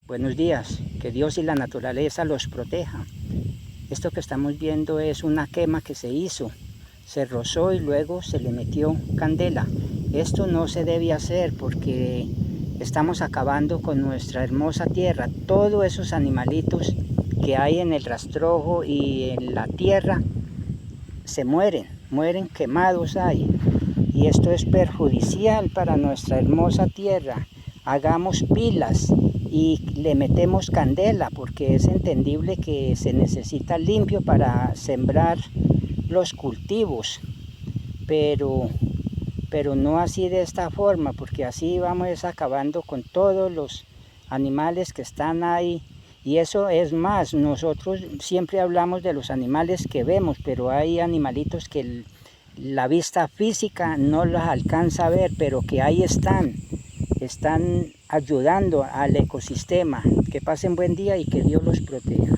Buenos días, que Dios y la naturaleza los proteja. Esto que estamos viendo es una quema que se hizo, se rozó y luego se le metió candela. Esto no se debe hacer porque estamos acabando con nuestra hermosa tierra. Todos esos animalitos que hay en el rastrojo y en la tierra se mueren quemados ahí. Y esto es perjudicial para nuestra hermosa tierra. Hagamos pilas y le metemos candela porque es entendible que se necesita limpio para sembrar los cultivos, pero no así de esta forma, porque así vamos acabando con todos los animales que están ahí. Y eso es más, nosotros siempre hablamos de los animales que vemos, pero hay animalitos que la vista física no los alcanza a ver, pero que ahí están ayudando al ecosistema. Que pasen buen día y que Dios los proteja.